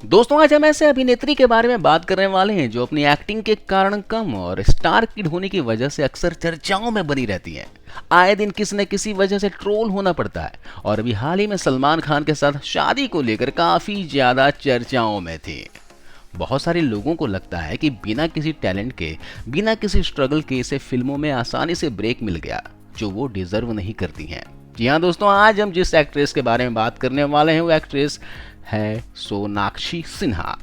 दोस्तों आज हम ऐसे अभिनेत्री के बारे में बात करने वाले हैं जो अपनी एक्टिंग के कारण कम और स्टार किड होने की वजह से अक्सर चर्चाओं में बनी रहती हैं। आए दिन किसी न किसी वजह से ट्रोल होना पड़ता है और अभी हाल ही में सलमान खान के साथ शादी को लेकर काफी ज्यादा चर्चाओं में थी। बहुत सारे लोगों को लगता है कि बिना किसी टैलेंट के, बिना किसी स्ट्रगल के इसे फिल्मों में आसानी से ब्रेक मिल गया जो वो डिजर्व नहीं करती हैं। जी हाँ दोस्तों, आज हम जिस एक्ट्रेस के बारे में बात करने वाले हैं वो एक्ट्रेस है सोनाक्षी सिन्हा।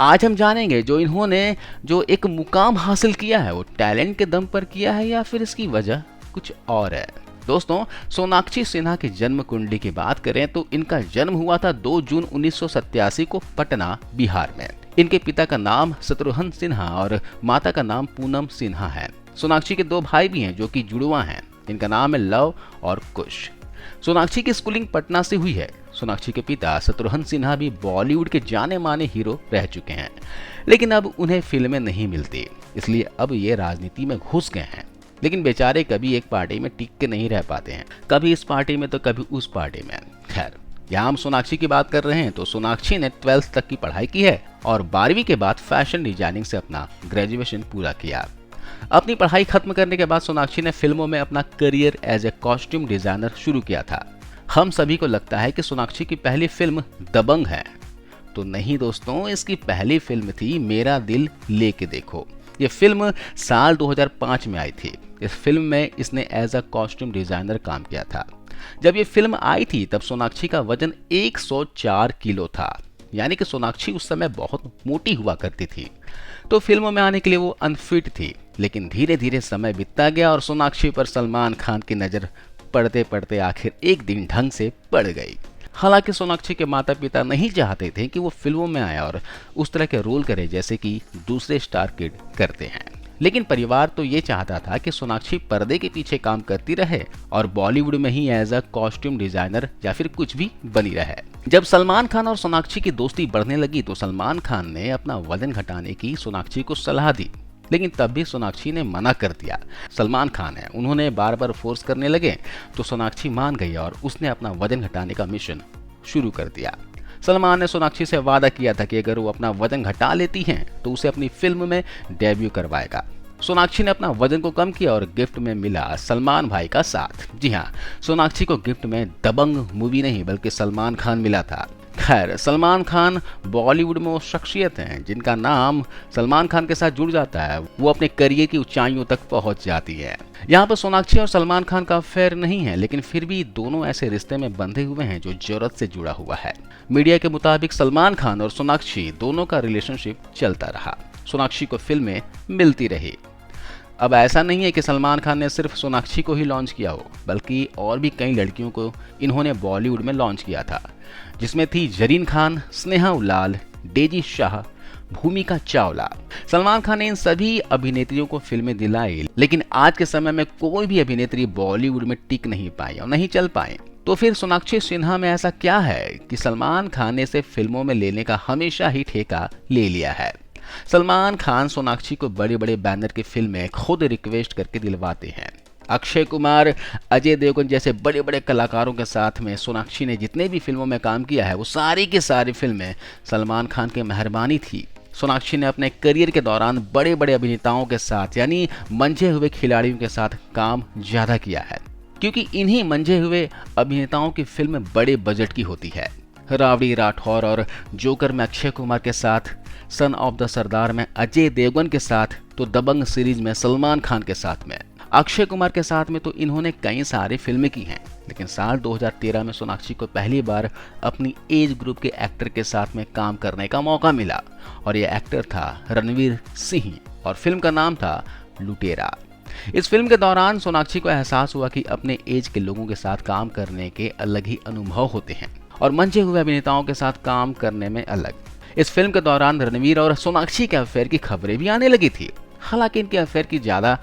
आज हम जानेंगे इन्होंने जो एक मुकाम हासिल किया है वो टैलेंट के दम पर किया है या फिर इसकी वजह कुछ और है। दोस्तों, सोनाक्षी सिन्हा की जन्म कुंडली की बात करें तो इनका जन्म हुआ था 2 जून 1987 को पटना, बिहार में। इनके पिता का नाम शत्रुघ्न सिन्हा और माता का नाम पूनम सिन्हा है। सोनाक्षी के 2 भाई भी हैं जो कि जुड़वा हैं। इनका नाम है लव और कुश। सोनाक्षी की स्कूलिंग पटना से हुई है। सोनाक्षी के पिता शत्रुघ्न सिन्हा भी बॉलीवुड के जाने माने हीरो रह चुके हैं, लेकिन अब उन्हें फिल्में नहीं मिलती, इसलिए अब ये राजनीति में घुस गए हैं। लेकिन बेचारे कभी एक पार्टी में टिक के नहीं रह पाते हैं, कभी इस पार्टी में तो कभी उस पार्टी में। खैर, यहाँ हम सोनाक्षी की बात कर रहे हैं तो सोनाक्षी ने 12th तक की पढ़ाई की है और 12वीं के बाद फैशन डिजाइनिंग से अपना ग्रेजुएशन पूरा किया। अपनी पढ़ाई खत्म करने के बाद सोनाक्षी ने फिल्मों में अपना career as a costume designer शुरू किया था। हम सभी को लगता है कि सोनाक्षी की पहली फिल्म दबंग है, तो नहीं दोस्तों, इसकी पहली फिल्म थी मेरा दिल लेके देखो। ये फिल्म साल 2005 में आई थी। इस फिल्म में इसने एज अ कॉस्ट्यूम डिजाइनर काम किया था। जब ये फिल्म आई थी तब सोनाक्षी का वजन 104 किलो था, यानी कि सोनाक्षी उस समय बहुत मोटी हुआ करती थी, तो फिल्मों में आने के लिए वो अनफिट थी। लेकिन धीरे धीरे समय बीतता गया और सोनाक्षी पर सलमान खान की नज़र पढ़ते पढ़ते आखिर एक दिन ढंग से पड़ गई। हालांकि सोनाक्षी के माता पिता नहीं चाहते थे कि वो फिल्मों में आए और उस तरह के रोल करे जैसे कि दूसरे स्टार किड करते हैं, लेकिन परिवार तो ये चाहता था कि सोनाक्षी पर्दे के पीछे काम करती रहे और बॉलीवुड में ही एज अ कॉस्ट्यूम डिजाइनर या फिर कुछ भी बनी रहे। जब सलमान खान और सोनाक्षी की दोस्ती बढ़ने लगी तो सलमान खान ने अपना वजन घटाने की सोनाक्षी को सलाह दी, लेकिन तब भी सोनाक्षी ने मना कर दिया। सलमान खान है, उन्होंने बार बार फोर्स करने लगे तो सोनाक्षी मान गई और उसने अपना वजन घटाने का मिशन शुरू कर दिया। सलमान ने सोनाक्षी से वादा किया था कि अगर वो अपना वजन घटा लेती हैं तो उसे अपनी फिल्म में डेब्यू करवाएगा। सोनाक्षी ने अपना वजन को कम किया और गिफ्ट में मिला सलमान भाई का साथ। जी हाँ, सोनाक्षी को गिफ्ट में दबंग मूवी नहीं बल्कि सलमान खान मिला था। खैर, सलमान खान बॉलीवुड में वो शख्सियत हैं जिनका नाम सलमान खान के साथ जुड़ जाता है, वो अपने करियर की ऊंचाइयों तक पहुंच जाती है। यहाँ पर सोनाक्षी और सलमान खान का अफेयर नहीं है, लेकिन फिर भी दोनों ऐसे रिश्ते में बंधे हुए हैं जो जरूरत से जुड़ा हुआ है। मीडिया के मुताबिक सलमान खान और सोनाक्षी दोनों का रिलेशनशिप चलता रहा। सोनाक्षी को फिल्में मिलती रही। अब ऐसा नहीं है कि सलमान खान ने सिर्फ सोनाक्षी को ही लॉन्च किया हो, बल्कि और भी कई लड़कियों को इन्होंने बॉलीवुड में लॉन्च किया था, जिसमें थी जरीन खान, स्नेहा उलाल, डेजी शाह, भूमिका चावला। सलमान खान ने इन सभी अभिनेत्रियों को फिल्में दिलाई, लेकिन आज के समय में कोई भी अभिनेत्री बॉलीवुड में टिक नहीं पाई और नहीं चल पाए। तो फिर सोनाक्षी सिन्हा में ऐसा क्या है कि सलमान खान ने इसे फिल्मों में लेने का हमेशा ही ठेका ले लिया है। सलमान खान सोनाक्षी को बड़े बड़े बैनर की फिल्में खुद रिक्वेस्ट करके दिलवाते हैं। अक्षय कुमार, अजय देवगन जैसे बड़े बड़े कलाकारों के साथ में सोनाक्षी ने जितने भी फिल्मों में काम किया है वो सारी की सारी फिल्में सलमान खान की मेहरबानी थी। सोनाक्षी ने अपने करियर के दौरान बड़े बड़े अभिनेताओं के साथ यानी मंझे हुए खिलाड़ियों के साथ काम ज़्यादा किया है, क्योंकि इन्हीं मंझे हुए अभिनेताओं की फिल्म बड़े बजट की होती है। रावड़ी राठौर और जोकर में अक्षय कुमार के साथ, सन ऑफ द सरदार में अजय देवगन के साथ, तो दबंग सीरीज में सलमान खान के साथ में, अक्षय कुमार के साथ में तो इन्होंने कई सारी फिल्में की हैं। लेकिन साल 2013 में सोनाक्षी को पहली बार अपनी एज ग्रुप के एक्टर के साथ में काम करने का मौका मिला और यह एक्टर था रणवीर सिंह और फिल्म का नाम था लुटेरा। इस फिल्म के दौरान सोनाक्षी को एहसास हुआ कि अपने एज के लोगों के साथ काम करने के अलग ही अनुभव होते हैं और मंझे हुए अभिनेताओं के साथ काम करने में अलग। इस फिल्म के दौरान रणवीर और सोनाक्षी के अफेयर की खबरें भी आने लगी थी। हालांकि इनके अफेयर की ज़्यादा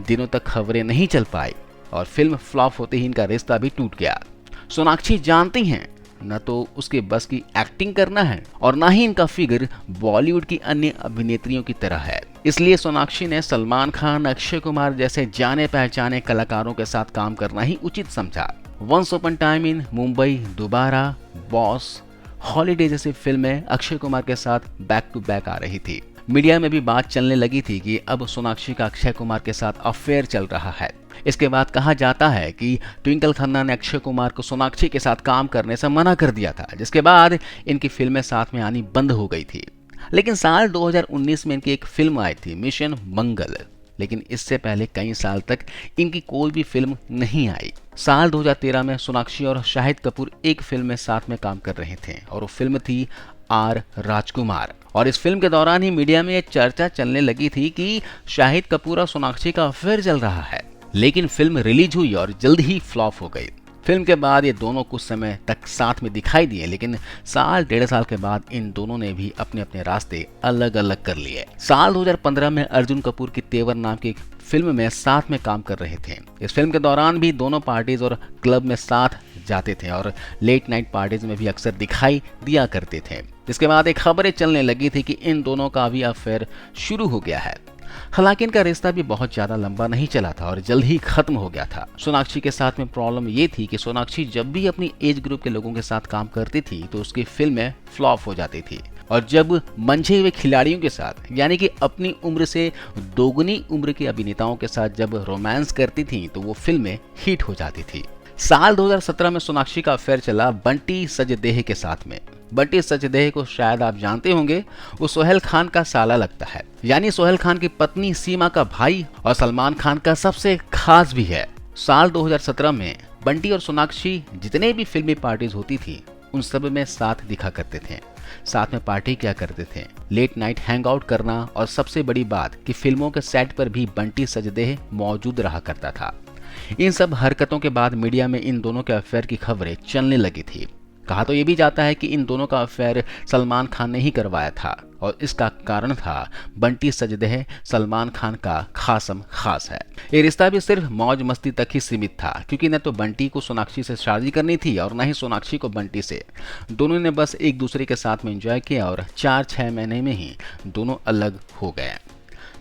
दिनों तक खबरें नहीं चल पाई और फिल्म फ्लॉप होते ही इनका रिश्ता भी टूट गया। सोनाक्षी जानती हैं न तो उसके बस की एक्टिंग करना है और ना ही इनका फिगर बॉलीवुड की अन्य अभिनेत्रियों की तरह है। इसलिए सोनाक्षी ने सलमान खान, अक्षय कुमार जैसे जाने पहचाने कलाकारों के साथ काम करना ही उचित समझा। Once upon time in Mumbai, Dobaara, Boss, holiday जैसी फिल्में अक्षय कुमार के साथ बैक टू बैक आ रही थी। मीडिया में भी बात चलने लगी थी कि अब सोनाक्षी का अक्षय कुमार के साथ अफेयर चल रहा है। इसके बाद कहा जाता है कि ट्विंकल खन्ना ने अक्षय कुमार को सोनाक्षी के साथ काम करने से मना कर दिया था, जिसके बाद इनकी फिल्में साथ में आनी बंद हो गई थी। लेकिन साल 2019 में इनकी एक फिल्म आई थी, मिशन मंगल। लेकिन इससे पहले कई साल तक इनकी कोई भी फिल्म नहीं आई। साल 2013 में सोनाक्षी और शाहिद कपूर एक फिल्म में साथ में काम कर रहे थे और वो फिल्म थी आर राजकुमार। और इस फिल्म के दौरान ही मीडिया में ये चर्चा चलने लगी थी कि शाहिद कपूर और सोनाक्षी का अफेयर चल रहा है। लेकिन फिल्म रिलीज हुई और जल्द ही फ्लॉप हो गई। फिल्म के बाद ये दोनों कुछ समय तक साथ में दिखाई दिए, लेकिन साल 1.5 साल के बाद इन दोनों ने भी अपने अपने रास्ते अलग अलग कर लिए। साल 2015 में अर्जुन कपूर की तेवर नाम की एक फिल्म में साथ में काम कर रहे थे। इस फिल्म के दौरान भी दोनों पार्टीज और क्लब में साथ जाते थे और लेट नाइट पार्टीज में भी अक्सर दिखाई दिया करते थे। जिसके बाद एक खबरें चलने लगी थी कि इन दोनों का भी अफेयर शुरू हो गया है। हालांकि इनका रिश्ता भी बहुत ज्यादा लंबा नहीं चला था और जल्द ही खत्म हो गया था। सोनाक्षी के साथ में प्रॉब्लम ये थी कि सोनाक्षी जब भी अपनी एज ग्रुप के लोगों के साथ काम करती थी तो उसकी फिल्में फ्लॉप हो जाती थी, और जब मंझे हुए खिलाड़ियों के साथ यानी कि अपनी उम्र से दोगुनी उम्र के अभिनेताओं के साथ जब रोमांस करती थी तो वो फिल्में हिट हो जाती थी। साल 2017 में सोनाक्षी का अफेयर चला बंटी सजदेह के साथ में। बंटी सजदेह को शायद आप जानते होंगे, वो सोहेल खान का साला लगता है, यानी सोहेल खान की पत्नी सीमा का भाई और सलमान खान का सबसे खास भी है। साल 2017 में बंटी और सोनाक्षी जितने भी फिल्मी पार्टीज होती थी उन सब में साथ दिखा करते थे, साथ में पार्टी किया करते थे, लेट नाइट हैंग आउट करना, और सबसे बड़ी बात कि फिल्मों के सेट पर भी बंटी सजदेह मौजूद रहा करता था। इन सब हरकतों के बाद मीडिया में इन दोनों के अफेयर की खबरें चलने लगी थी। कहा तो ये भी जाता है कि इन दोनों का अफेयर सलमान खान ने ही करवाया था और इसका कारण था बंटी सजदेह सलमान खान का खासम खास है। ये रिश्ता भी सिर्फ मौज मस्ती तक ही सीमित था, क्योंकि न तो बंटी को सोनाक्षी से शादी करनी थी और न ही सोनाक्षी को बंटी से। दोनों ने बस एक दूसरे के साथ में एंजॉय किया और 4-6 महीने में ही दोनों अलग हो गए।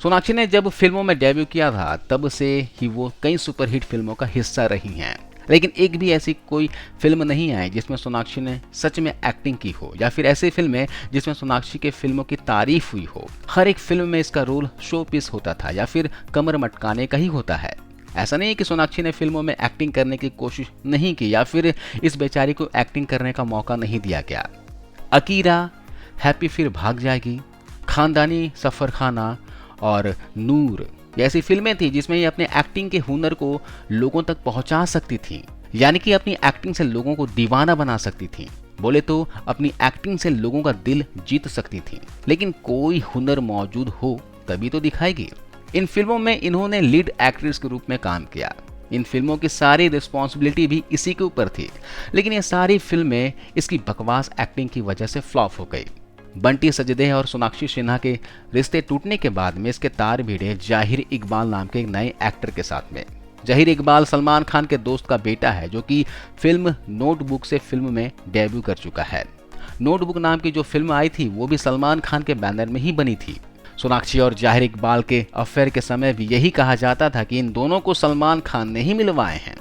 सोनाक्षी ने जब फिल्मों में डेब्यू किया था तब से ही वो कई सुपरहिट फिल्मों का हिस्सा रही हैं, लेकिन एक भी ऐसी कोई फिल्म नहीं आई जिसमें सोनाक्षी ने सच में एक्टिंग की हो, या फिर ऐसी फिल्में जिसमें सोनाक्षी के फिल्मों की तारीफ हुई हो। हर एक फिल्म में इसका रोल शो पीस होता था या फिर कमर मटकाने का ही होता है। ऐसा नहीं कि सोनाक्षी ने फिल्मों में एक्टिंग करने की कोशिश नहीं की या फिर इस बेचारी को एक्टिंग करने का मौका नहीं दिया गया। अकीरा, हैप्पी फिर भाग जाएगी, खानदानी सफरखाना और नूर ऐसी फिल्में थी जिसमें ये अपने एक्टिंग के हुनर को लोगों तक पहुंचा सकती थी, यानी कि अपनी एक्टिंग से लोगों को दीवाना बना सकती थी। बोले तो अपनी एक्टिंग से लोगों का दिल जीत सकती थी। लेकिन कोई हुनर मौजूद हो तभी तो दिखाएगी। इन फिल्मों में इन्होंने लीड एक्ट्रेस के रूप में काम किया। इन फिल्मों की सारी रिस्पॉन्सिबिलिटी भी इसी के ऊपर थी, लेकिन ये सारी फिल्में इसकी बकवास एक्टिंग की वजह से फ्लॉप हो गई। बंटी सजदेह और सोनाक्षी सिन्हा के रिश्ते टूटने के बाद में इसके तार भिड़े जाहिर इकबाल नाम के एक नए एक्टर के साथ में। जाहिर इकबाल सलमान खान के दोस्त का बेटा है, जो कि फिल्म नोटबुक से फिल्म में डेब्यू कर चुका है। नोटबुक नाम की जो फिल्म आई थी वो भी सलमान खान के बैनर में ही बनी थी। सोनाक्षी और जाहिर इकबाल के अफेयर के समय भी यही कहा जाता था कि इन दोनों को सलमान खान ने ही मिलवाए हैं,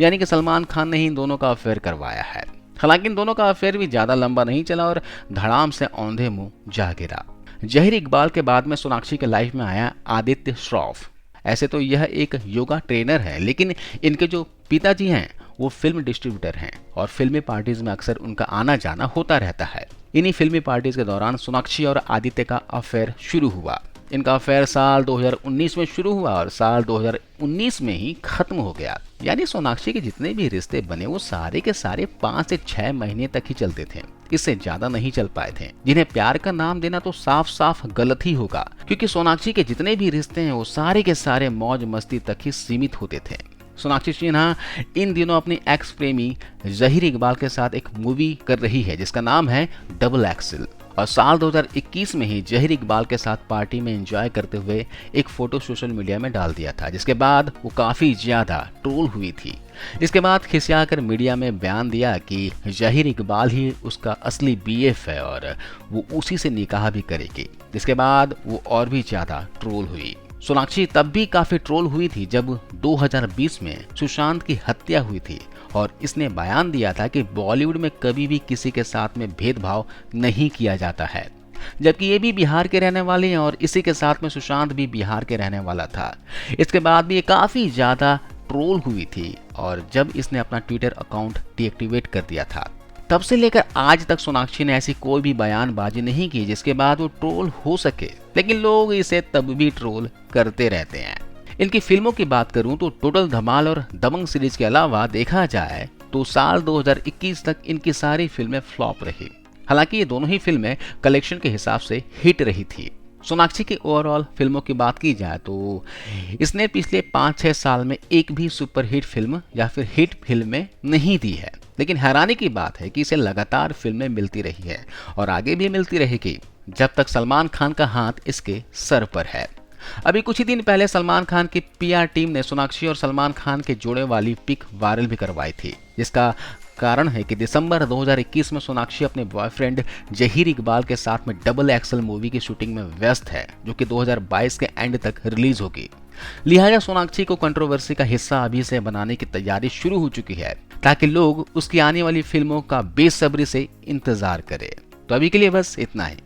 यानी कि सलमान खान ने ही इन दोनों का अफेयर करवाया है। हालांकि इन दोनों का अफेयर भी ज्यादा लंबा नहीं चला और धड़ाम से औंधे मुंह जा गिरा। जहीर इकबाल के बाद में सोनाक्षी के लाइफ में आया आदित्य श्रॉफ। ऐसे तो यह एक योगा ट्रेनर है, लेकिन इनके जो पिताजी हैं वो फिल्म डिस्ट्रीब्यूटर हैं और फिल्मी पार्टीज में अक्सर उनका आना जाना होता रहता है। इन्हीं फिल्मी पार्टीज के दौरान सोनाक्षी और आदित्य का अफेयर शुरू हुआ। इनका अफेयर साल 2019 में शुरू हुआ और साल 2019 में ही खत्म हो गया। यानी सोनाक्षी के जितने भी रिश्ते बने वो सारे के सारे 5 से 6 महीने तक ही चलते थे, इससे ज्यादा नहीं चल पाए थे, जिन्हें प्यार का नाम देना तो साफ साफ गलत ही होगा, क्योंकि सोनाक्षी के जितने भी रिश्ते हैं वो सारे के सारे मौज मस्ती तक ही सीमित होते थे। सोनाक्षी सिन्हा इन दिनों अपनी एक्स प्रेमी जहीर इकबाल के साथ एक मूवी कर रही है जिसका नाम है डबल एक्सल, और साल 2021 में ही जहीर इकबाल के साथ पार्टी में एंजॉय करते हुए एक फोटो सोशल मीडिया में डाल दिया था, जिसके बाद वो काफी ज्यादा ट्रोल हुई थी। इसके बाद खिसियाकर मीडिया में बयान दिया कि जहीर इकबाल ही उसका असली बीएफ है और वो उसी से निकाह भी करेगी, जिसके बाद वो और भी ज्यादा ट्रोल हुई। सोनाक्षी तब भी काफी ट्रोल हुई थी जब 2020 में सुशांत की हत्या हुई थी और इसने बयान दिया था कि बॉलीवुड में कभी भी किसी के साथ में भेदभाव नहीं किया जाता है, जबकि ये भी बिहार के रहने वाले हैं और इसी के साथ में सुशांत भी बिहार के रहने वाला था। इसके बाद भी ये काफ़ी ज़्यादा ट्रोल हुई थी और जब इसने अपना ट्विटर अकाउंट डीएक्टिवेट कर दिया था, तब से लेकर आज तक सोनाक्षी ने ऐसी कोई भी बयानबाजी नहीं की जिसके बाद वो ट्रोल हो सके, लेकिन लोग इसे तब भी ट्रोल करते रहते हैं। इनकी फिल्मों की बात करूं तो टोटल धमाल और दबंग सीरीज के अलावा देखा जाए तो साल 2021 तक इनकी सारी फिल्में फ्लॉप रही। हालांकि ये दोनों ही फिल्में कलेक्शन के हिसाब से हिट रही थी। सोनाक्षी की ओवरऑल फिल्मों की बात की जाए तो इसने पिछले 5-6 साल में एक भी सुपरहिट फिल्म या फिर हिट फिल्में नहीं दी है, लेकिन हैरानी की बात है कि इसे लगातार फिल्में मिलती रही है और आगे भी मिलती रहेगी जब तक सलमान खान का हाथ इसके सर पर है। अभी कुछ ही दिन पहले सलमान खान की पीआर टीम ने सोनाक्षी और सलमान खान के जोड़े वाली पिक वायरल भी करवाई थी, जिसका कारण है कि दिसंबर 2021 में सोनाक्षी अपने बॉयफ्रेंड जहीर इकबाल के साथ में डबल एक्सल मूवी की शूटिंग में व्यस्त है, जो कि 2022 के एंड तक रिलीज होगी। लिहाजा सोनाक्षी को कंट्रोवर्सी का हिस्सा अभी से बनाने की तैयारी शुरू हो चुकी है ताकि लोग उसकी आने वाली फिल्मों का बेसब्री से इंतजार करें। तो अभी के लिए बस इतना ही।